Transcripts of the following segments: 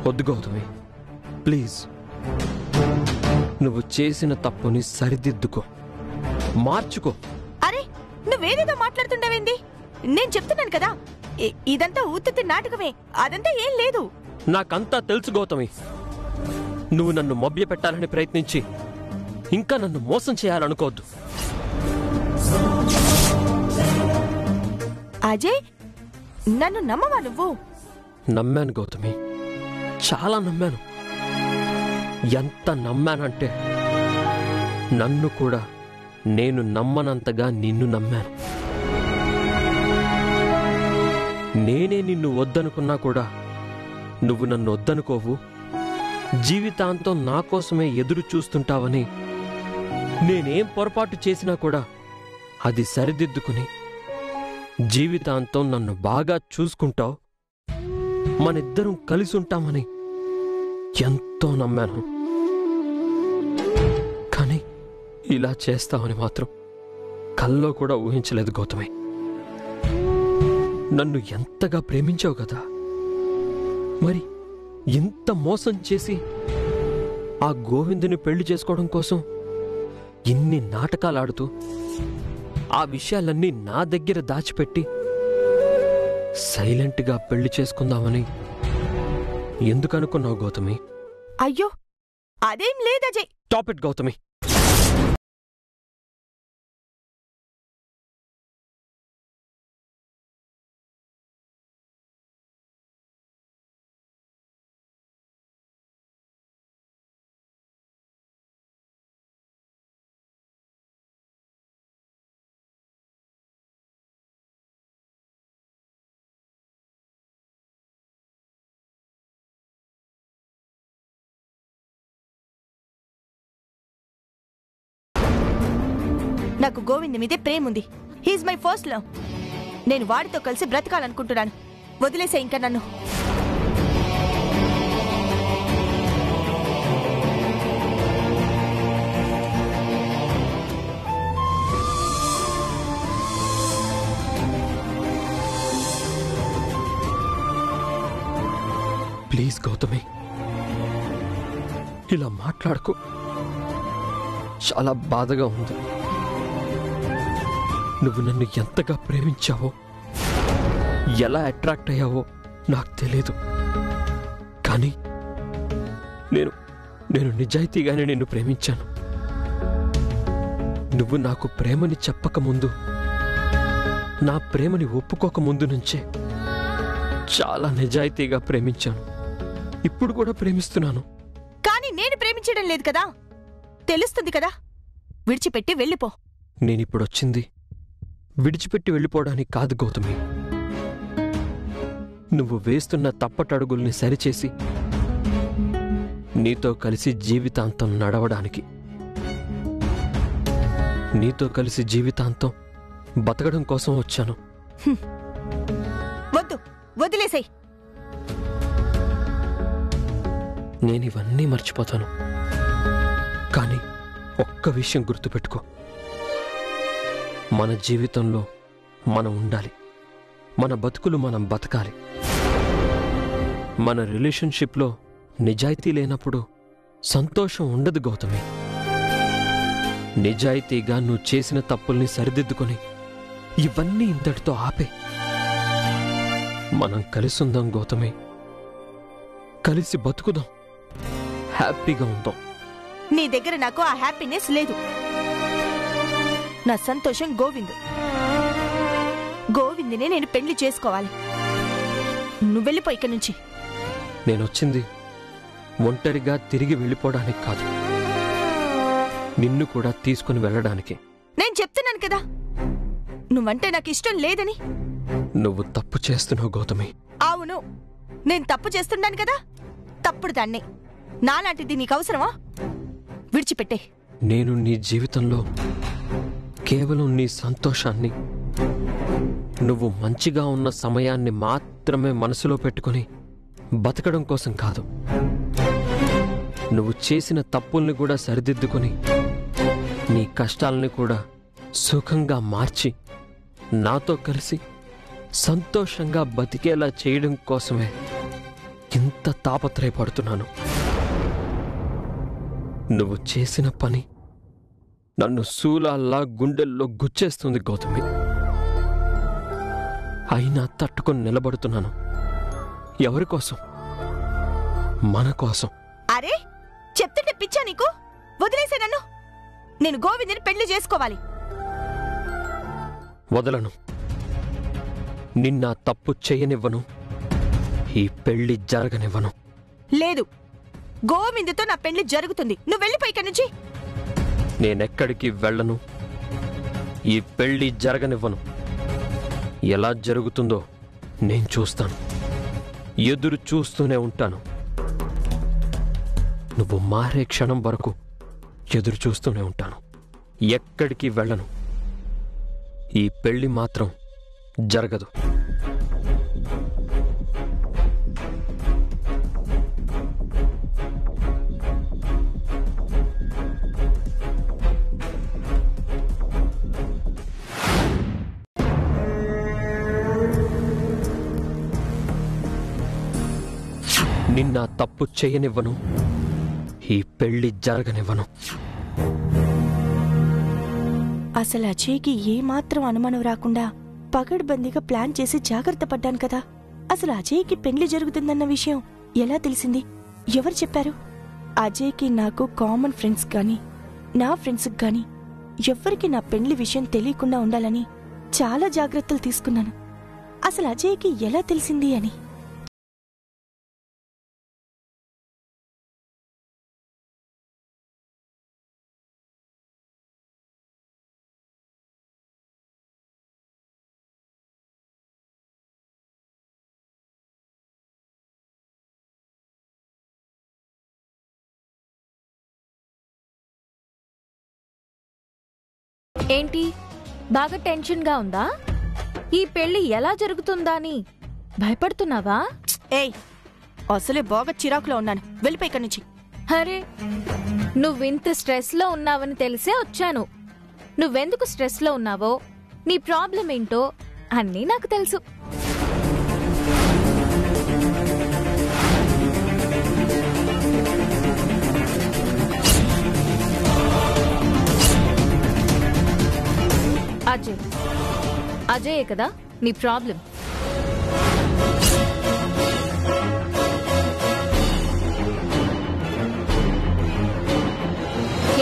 వద్దు గౌతమి, ప్లీజ్. నువ్వు చేసిన తప్పుని సరిదిద్దుకో, మార్చుకో. అరే, నువ్వేదేదో మాట్లాడుతుండవేంది? నేను చెప్తున్నాను కదా, ఇదంతా ఉత్తుత్తి నాటకమే, అదంతా ఏం లేదు. నాకంతా తెలుసు గౌతమి. నువ్వు నన్ను మభ్య పెట్టాలని ప్రయత్నించి ఇంకా నన్ను మోసం చేయాలనుకోవద్దు. అజయ్, నన్ను నమ్మవా నువ్వు? నమ్మాను గౌతమి, చాలా నమ్మాను. ఎంత నమ్మానంటే నన్ను కూడా నేను నమ్మనంతగా నిన్ను నమ్మాను. నేనే నిన్ను వద్దనుకున్నా కూడా నువ్వు నన్ను వద్దనుకోవు, జీవితాంతం నా కోసమే ఎదురు చూస్తుంటావని, నేనేం పొరపాటు చేసినా కూడా అది సరిదిద్దుకుని జీవితాంతం నన్ను బాగా చూసుకుంటావు, మనిద్దరం కలిసి ఉంటామని ఎంతో నమ్మాను. కానీ ఇలా చేస్తావని మాత్రం కల్లో కూడా ఊహించలేదు గౌతమి. నన్ను ఎంతగా ప్రేమించావు కదా, మరి ఇంత మోసం చేసి ఆ గోవిందుని పెళ్లి చేసుకోవడం కోసం ఇన్ని నాటకాలాడుతూ ఆ విషయాలన్నీ నా దగ్గర దాచిపెట్టి సైలెంట్గా పెళ్లి చేసుకుందామని ఎందుకనుకున్నావు గౌతమి? అయ్యో, అదేం లేదజయ్. Stop it Gautami. నాకు గోవింద్ మీదే ప్రేముంది. He is my first love. నేను వాడితో కలిసి బ్రతకాలనుకుంటున్నాను. వదిలేసే ఇంకా నన్ను. ప్లీజ్ గౌతమి, ఇలా మాట్లాడుకో. చాలా బాధగా ఉంది. నువ్వు నన్ను ఎంతగా ప్రేమించావో, ఎలా అట్రాక్ట్ అయ్యావో నాకు తెలియదు. కానీ నేను నిజాయితీగానే నిన్ను ప్రేమించాను. నువ్వు నాకు ప్రేమని చెప్పకముందు, నా ప్రేమని ఒప్పుకోకముందు నుంచే చాలా నిజాయితీగా ప్రేమించాను. ఇప్పుడు కూడా ప్రేమిస్తున్నాను. కానీ నేను ప్రేమించడం లేదు కదా, తెలుస్తుంది కదా. విడిచిపెట్టి వెళ్ళిపో. నేనిప్పుడొచ్చింది విడిచిపెట్టి వెళ్ళిపోవడానికి కాదు గౌతమి. నువ్వు వేస్తున్న తప్పటడుగుల్ని సరిచేసి నీతో కలిసి జీవితాంతం నడవడానికి, నీతో కలిసి జీవితాంతం బతకడం కోసం వచ్చాను. వద్దు, వదిలేసేయ్. నేనివన్నీ మర్చిపోతాను. కానీ ఒక్క విషయం గుర్తుపెట్టుకో, మన జీవితంలో మనం ఉండాలి. మన బతుకులు మనం బతకాలి. మన రిలేషన్షిప్లో నిజాయితీ లేనప్పుడు సంతోషం ఉండదు గౌతమి. నిజాయితీగా నువ్వు చేసిన తప్పుల్ని సరిదిద్దుకొని ఇవన్నీ ఇంతటితో ఆపే. మనం కలిసి ఉందాం గౌతమి, కలిసి బతుకుదాం, హ్యాపీగా ఉందాం. నీ దగ్గర నాకు ఆ హ్యాపీనెస్ లేదు. నా సంతోషం గోవింద్. గోవింద్నే నేను పెళ్లి చేసుకోవాలి. నువ్వు వెళ్ళిపో ఇక్కడి నుంచి. నేనొచ్చింది ఒంటరిగా తిరిగి వెళ్ళిపోవడానికి కాదు, నిన్ను కూడా తీసుకుని వెళ్ళడానికి. నేను చెప్తున్నాను కదా, నువ్వంటే నాకు ఇష్టం లేదని. నువ్వు తప్పు చేస్తున్నావు గౌతమి. అవును, నేను తప్పు చేస్తున్నాను కదా, తప్పుడు దాన్నే. నాలాంటిది నీకు అవసరమా? విడిచిపెట్టే. నేను నీ జీవితంలో కేవలం నీ సంతోషాన్ని, నువ్వు మంచిగా ఉన్న సమయాన్ని మాత్రమే మనసులో పెట్టుకుని బతకడం కోసం కాదు, నువ్వు చేసిన తప్పుల్ని కూడా సరిదిద్దుకొని నీ కష్టాలని కూడా సుఖంగా మార్చి నాతో కలిసి సంతోషంగా బతికేలా చేయడం కోసమే ఇంత తాపత్రయపడుతున్నాను. నువ్వు చేసిన పని నన్ను శూలాల్లా గుండెల్లో గుచ్చేస్తుంది గౌతమి. అయినా తట్టుకొని నిలబడుతున్నాను. ఎవరి కోసం? మన కోసం. అరే, చెప్తుంటే పిచ్చా నీకు? వదిలేసే నన్ను. నేను గోవిందుని పెళ్లి చేసుకోవాలి. వదలను. నిన్న తప్పు చేయనివ్వను. ఈ పెళ్లి జరగనివ్వను. లేదు, గోవిందుతో నా పెళ్లి జరుగుతుంది. నువ్వు వెళ్ళిపోయి ఇక్కడి నుంచి. నేనెక్కడికి వెళ్ళను. ఈ పెళ్లి జరగనివ్వను. ఎలా జరుగుతుందో నేను చూస్తాను. ఎదురు చూస్తూనే ఉంటాను. నువ్వు మారే క్షణం వరకు ఎదురు చూస్తూనే ఉంటాను. ఎక్కడికి వెళ్ళను. ఈ పెళ్లి మాత్రం జరగదు. నిన్న తప్పు చేయనివ్వను. ఈ పెళ్లి జరగనివ్వను. అసలు అజయ్కి ఏమాత్రం అనుమానం రాకుండా పగడ్బందీగా ప్లాన్ చేసి జాగ్రత్త పడ్డాను కదా. అసలు అజయ్కి పెళ్లి జరుగుతుందన్న విషయం ఎలా తెలిసింది? ఎవరు చెప్పారు? అజయ్కి నాకు కామన్ ఫ్రెండ్స్ గాని నా ఫ్రెండ్స్కి గాని ఎవ్వరికి నా పెళ్లి విషయం తెలియకుండా ఉండాలని చాలా జాగ్రత్తలు తీసుకున్నాను. అసలు అజయ్కి ఎలా తెలిసింది అని. ఏంటి, బాగా టెన్షన్గా ఉందా? ఈ పెళ్లి ఎలా జరుగుతుందా అని భయపడుతున్నావా? ఏయ్, అసలే బాగా చిరాకులో ఉన్నాను. వెళ్ళిపోయి ఇక్కడి నుంచి. అరే, నువ్వింత స్ట్రెస్లో ఉన్నావని తెలిసే వచ్చాను. నువ్వెందుకు స్ట్రెస్లో ఉన్నావో, నీ ప్రాబ్లం ఏంటో అన్నీ నాకు తెలుసు. అజయే కదా నీ ప్రాబ్లం.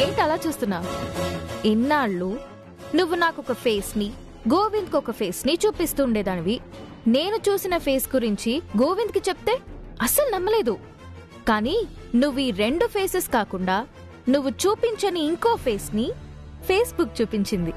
ఏంటి అలా చూస్తున్నావు? ఇన్నాళ్ళు నువ్వు నాకొక ఫేస్ ని, గోవింద్కి ఒక ఫేస్ ని చూపిస్తుండేదానివి. నేను చూసిన ఫేస్ గురించి గోవింద్కి చెప్తే అస్సలు నమ్మలేదు. కానీ నువ్వు ఈ రెండు ఫేసెస్ కాకుండా నువ్వు చూపించని ఇంకో ఫేస్ ని ఫేస్బుక్ చూపించింది.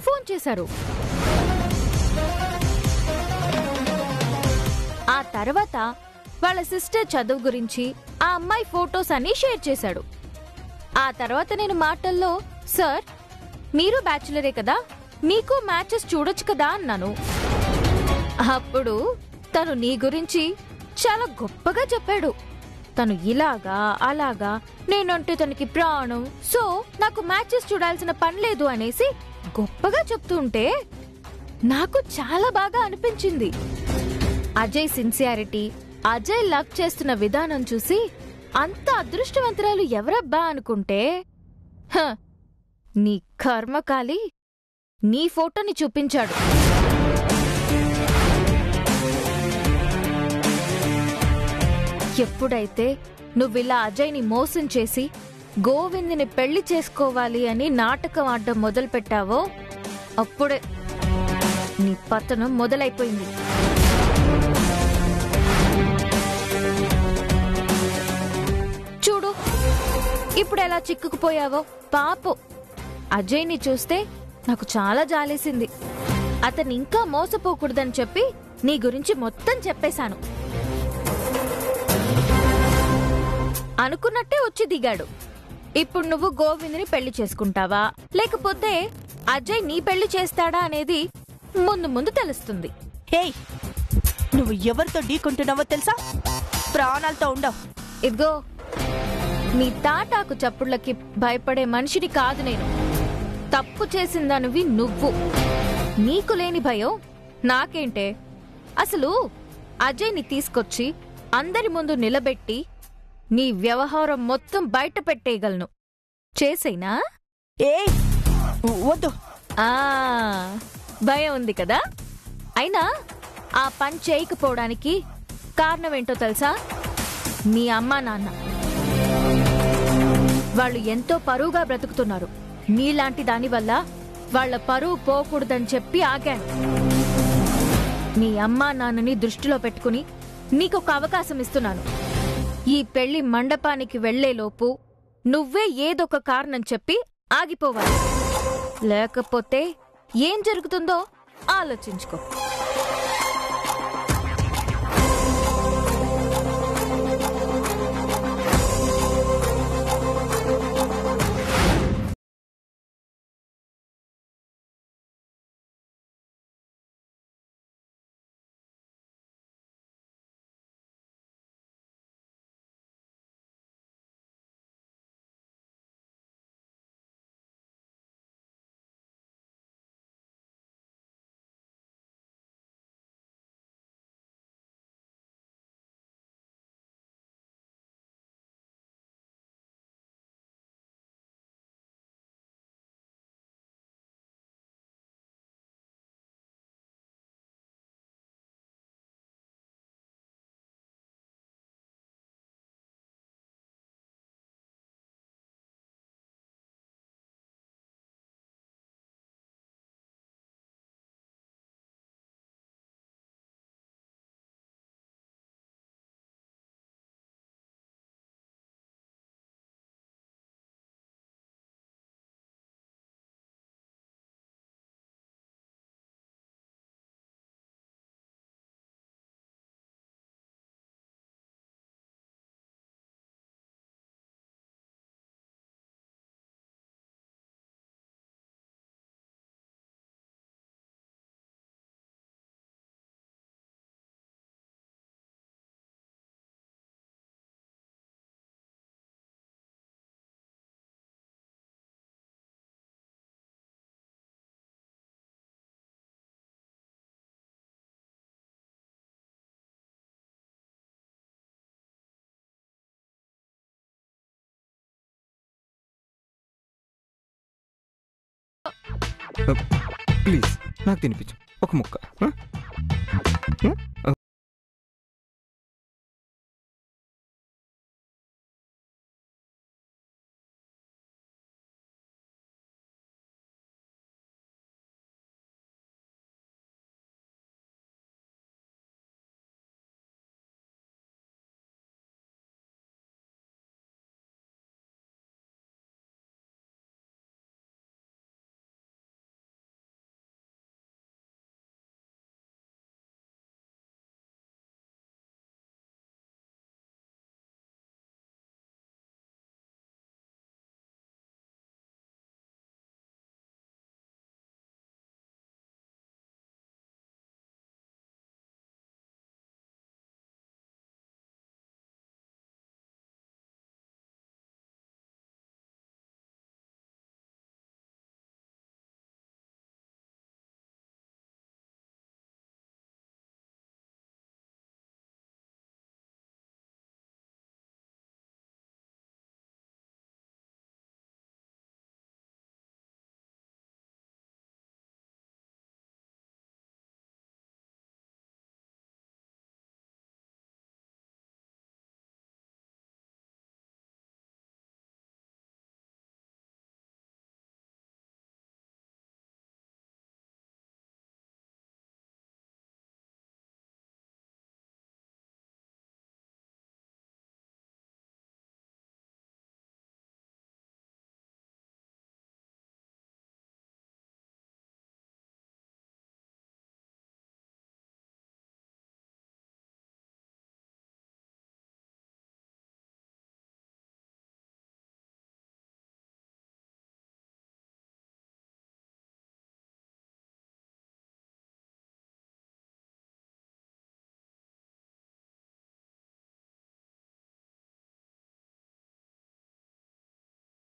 ఫోన్ చేశారు. ఆ తర్వాత వాళ్ళ సిస్టర్ చదువు గురించి ఆ అమ్మాయి ఫోటోస్ అన్ని షేర్ చేశాడు. ఆ తర్వాత నేను మాటల్లో, సార్ మీరు బ్యాచులరే కదా, మీకు మ్యాచెస్ చూడొచ్చు కదా అన్నాను. అప్పుడు తను నీ గురించి చాలా గొప్పగా చెప్పాడు. తను ఇలాగా అలాగా, నేనంటే తనకి ప్రాణం, సో నాకు మ్యాచెస్ చూడాల్సిన పని లేదు అనేసి గొప్పగా చెప్తుంటే నాకు చాలా బాగా అనిపించింది. అజయ్ సిన్సియారిటీ, అజయ్ లవ్ చేస్తున్న విధానం చూసి అంత అదృష్టవంతురాలు ఎవరబ్బా అనుకుంటే, నీ కర్మకాలి నీ ఫోటోని చూపించాడు. ఎప్పుడైతే నువ్విలా అజయ్ని మోసం చేసి గోవింద్ని పెళ్లి చేసుకోవాలి అని నాటకం ఆడడం మొదలుపెట్టావో అప్పుడే నీ పతనం మొదలైపోయింది. చూడు ఇప్పుడు ఎలా చిక్కుకుపోయావో. పాపం అజయ్ని చూస్తే నాకు చాలా జాలేసింది. అతను ఇంకా మోసపోకూడదని చెప్పి నీ గురించి మొత్తం చెప్పేశాను. అనుకున్నట్టే వచ్చి దిగాడు. ఇప్పుడు నువ్వు గోవింద్ని పెళ్లి చేసుకుంటావా లేకపోతే అజయ్ నీ పెళ్లి చేస్తాడా అనేది ముందు ముందు తెలుస్తుంది. ఏయ్, నువ్వు ఎవరితో ఢీకుంటున్నావో తెలుసా? ప్రాణాలతో ఉండవు. ఇదిగో, నీ తాటాకు చప్పుళ్ళకి భయపడే మనిషిని కాదు నేను. తప్పు చేసిందనివి నువ్వు. నీకు లేని భయం నాకేంటే? అసలు అజయ్ని తీసుకొచ్చి అందరి ముందు నిలబెట్టి నీ వ్యవహారం మొత్తం బయట పెట్టేయగలను. చేసేనా? ఏయ్, వద్దు. భయం ఉంది కదా? అయినా ఆ పని చేయకపోవడానికి కారణమేంటో తెలుసా? మీ అమ్మా నాన్న. వాళ్ళు ఎంతో పరువుగా బ్రతుకుతున్నారు. నీలాంటి దానివల్ల వాళ్ల పరువు పోకూడదని చెప్పి ఆగాను. నీ అమ్మా నాన్నని దృష్టిలో పెట్టుకుని నీకొక అవకాశం ఇస్తున్నాను. ఈ పెళ్లి మండపానికి వెళ్లేలోపు నువ్వే ఏదొక కారణం చెప్పి ఆగిపోవాలి. లేకపోతే ఏం జరుగుతుందో ఆలోచించుకో. ప్లీజ్ నాకు తినిపించు ఒక ముక్క.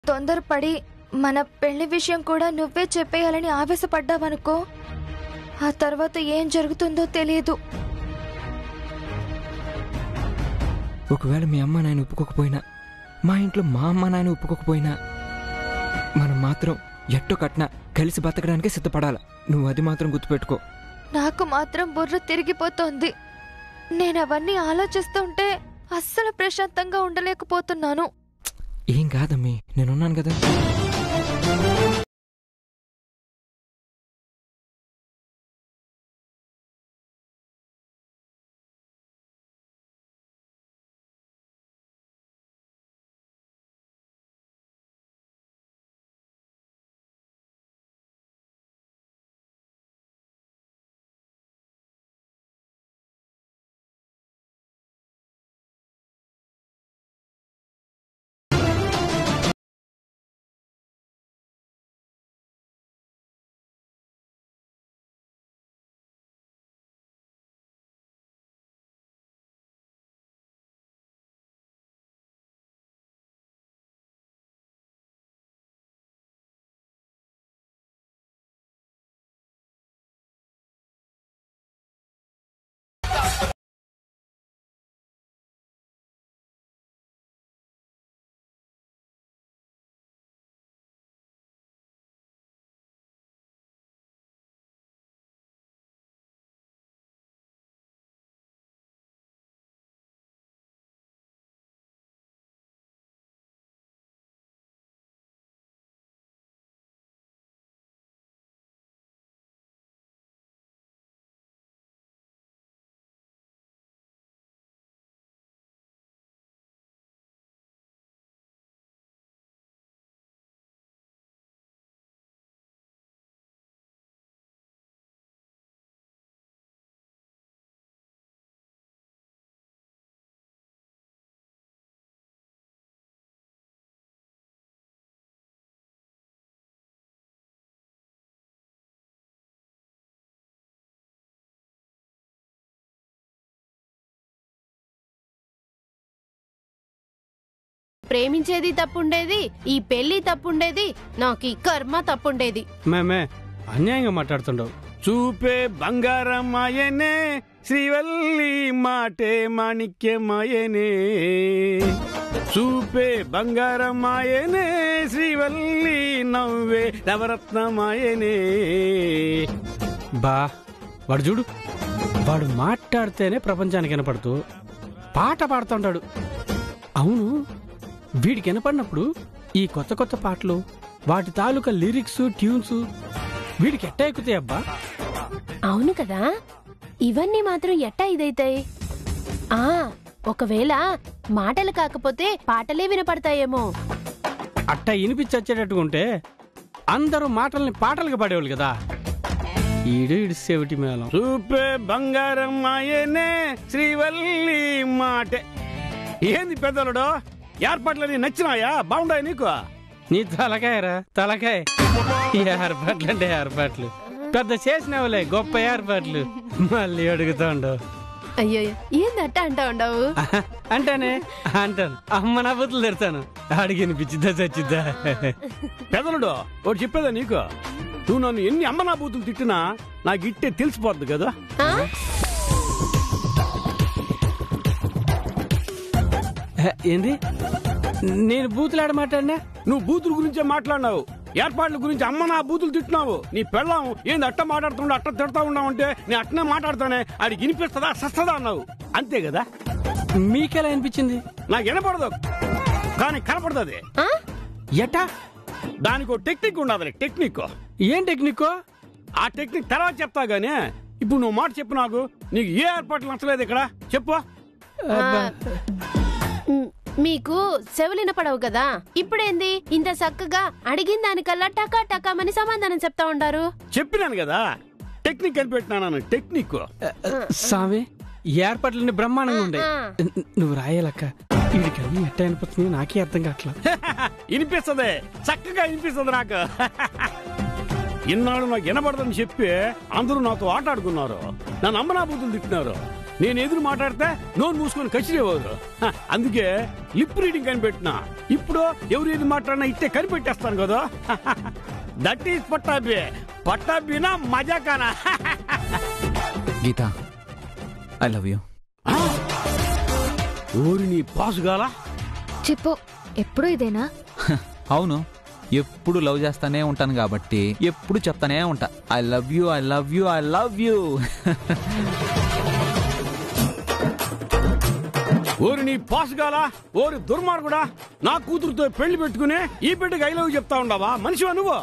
తొందరపడి మన పెళ్లి విషయం కూడా నువ్వే చెప్పేయాలని ఆవేశపడ్డావనుకో, ఆ తర్వాత ఏం జరుగుతుందో తెలియదు. ఒకవేళ మీ అమ్మ నాయన ఒప్పుకోకపోయినా, మా ఇంట్లో మా అమ్మ నాయన ఒప్పుకోకపోయినా, మనం మాత్రం ఎట్టో కట్న కలిసి బతకడానికి సిద్ధపడాలి. నువ్వు అది మాత్రం గుర్తుపెట్టుకో. నాకు మాత్రం బుర్ర తిరిగిపోతోంది. నేను అవన్నీ ఆలోచిస్తుంటే అస్సలు ప్రశాంతంగా ఉండలేకపోతున్నాను. ఏం కాదమ్మీ, నేనున్నాను కదా. ప్రేమించేది తప్పుండేది, ఈ పెళ్లి తప్పుండేది, నాకు ఈ కర్మ తప్పుండేది. మేమే అన్యాయంగా మాట్లాడుతుండవు. చూపే బంగారమాయనే, శ్రీవల్లి మాటే మాణిక్యమాయనే. చూపే బంగారమాయనే, శ్రీవల్లి నవ్వే నవరత్నమాయనే. బా వాడు చూడు, వాడు మాట్లాడితేనే ప్రపంచానికి వినపడుతూ పాట పాడుతుంటాడు. అవును, వీడికి వినపడినప్పుడు ఈ కొత్త కొత్త పాటలు, వాటి తాలూకా లిరిక్స్, ట్యూన్స్ వీడికి ఎట్టా ఎక్కుతాయి అబ్బా. అవును కదా, ఇవన్నీ మాత్రం ఎట్టా ఇదైతాయి? ఒకవేళ మాటలు కాకపోతే పాటలే వినపడతాయేమో. అట్టా వినిపించచ్చేటట్టుగా ఉంటే అందరూ మాటల్ని పాటలుగా పాడేవాళ్ళు కదా. ఈడు ఇడిసేవిటి మేళం. చూపే బంగారం మాయనే, శ్రీవల్లి మాటే. ఏంది పెద్దలుడు, ఏర్పాట్లని నచ్చినాయా? బాగుండాయి నీకు? నీ తలకాయరా తలకాయ. ఏర్పాట్లు అంటే ఏర్పాట్లు పెద్ద చేసినవులే, గొప్ప ఏర్పాట్లు. మళ్ళీ అడుగుతాండు. అయ్యో, ఏందట్ట అంటా ఉండవు? అంటానే అంటాను, అమ్మ నా బుద్ధులు తెరుతాను. అడిగినిపించిద్దా చచ్చిద్దా? పెదలుడు ఒకటి చెప్పేదా నీకు, నువ్వు నన్ను ఎన్ని అమ్మ నా బూతులు తిట్టినా నాకు ఇట్టే తెలిసిపోద్ది కదా. ఏంది నేను బూతులాడ మాట్లాడినా? నువ్వు బూతుల గురించే మాట్లాడినావు, ఏర్పాట్ల గురించి అమ్మ నా బూతులు తిట్టినావు. నీ పెళ్ళాం ఏంది అట్ట మాట్లాడుతుండో అట్ట తిడతా ఉన్నావంటే నేను అట్టనే మాట్లాడుతానే, అది వినిపిస్తుందా సస్తదా అన్నావు. అంతే కదా? మీకెలా అనిపించింది? నాకు వినపడదు కానీ కనపడుతుంది. ఎట్టా? దానికి ఒక టెక్నిక్ ఉండదు. టెక్నిక్ ఏం టెక్నిక్? ఆ టెక్నిక్ తర్వాత చెప్తా గానీ ఇప్పుడు నువ్వు మాట చెప్పు. నాకు నీకు ఏ ఏర్పాట్లు నచ్చలేదు ఇక్కడ చెప్పు. మీకు చెవులిన పడవు కదా, ఇప్పుడేంది ఇంత చక్కగా అడిగిన దానికల్లా టకా టకామని సమాధానం చెప్తా ఉండారు. చెప్పినాను కదా టెక్నిక్ కనిపెట్టినాను. టెక్నిక్ సామి ఏర్పాట్లన్నీ బ్రహ్మాండంగా ఉండే. నువ్వు రాయాలక్క, వీడికి అన్ని ఎట్ట అనిపిస్తుంది నాకే అర్థం కావట్లా. వినిపిస్తుంది, చక్కగా వినిపిస్తుంది నాకు. ఇన్నాళ్ళు నాకు వినపడదని చెప్పి అందరూ నాతో ఆటాడుకున్నారు, నన్ను అమ్మనా బూతులు తిట్టినారు. నేను ఎదురు మాట్లాడితే నోరు మూసుకొని కసిరేవారు. అందుకే లిప్ రీడింగ్ కనిపెట్టినా. ఇప్పుడు ఎవరు ఏది మాట్లాడినా ఇట్టే కనిపెట్టేస్తాను కదా. That is Pattabhi. పట్టాభినా మజాకానా? Geetha, I love you. ఊరి నీ పాసుగాల చెప్పు, ఎప్పుడు ఇదేనా? అవును, ఎప్పుడు లవ్ చేస్తానే ఉంటాను కాబట్టి ఎప్పుడు చెప్తానే ఉంటా, I love you, I love you, I love you. ఓరి నీ పాసుగాల, ఓరి దుర్మార్గుడా, నా కూతురుతో పెళ్లి పెట్టుకుని ఈ బిడ్డకి ఐ లవ్ చెప్తా ఉండవా? మనిషివా నువ్వు?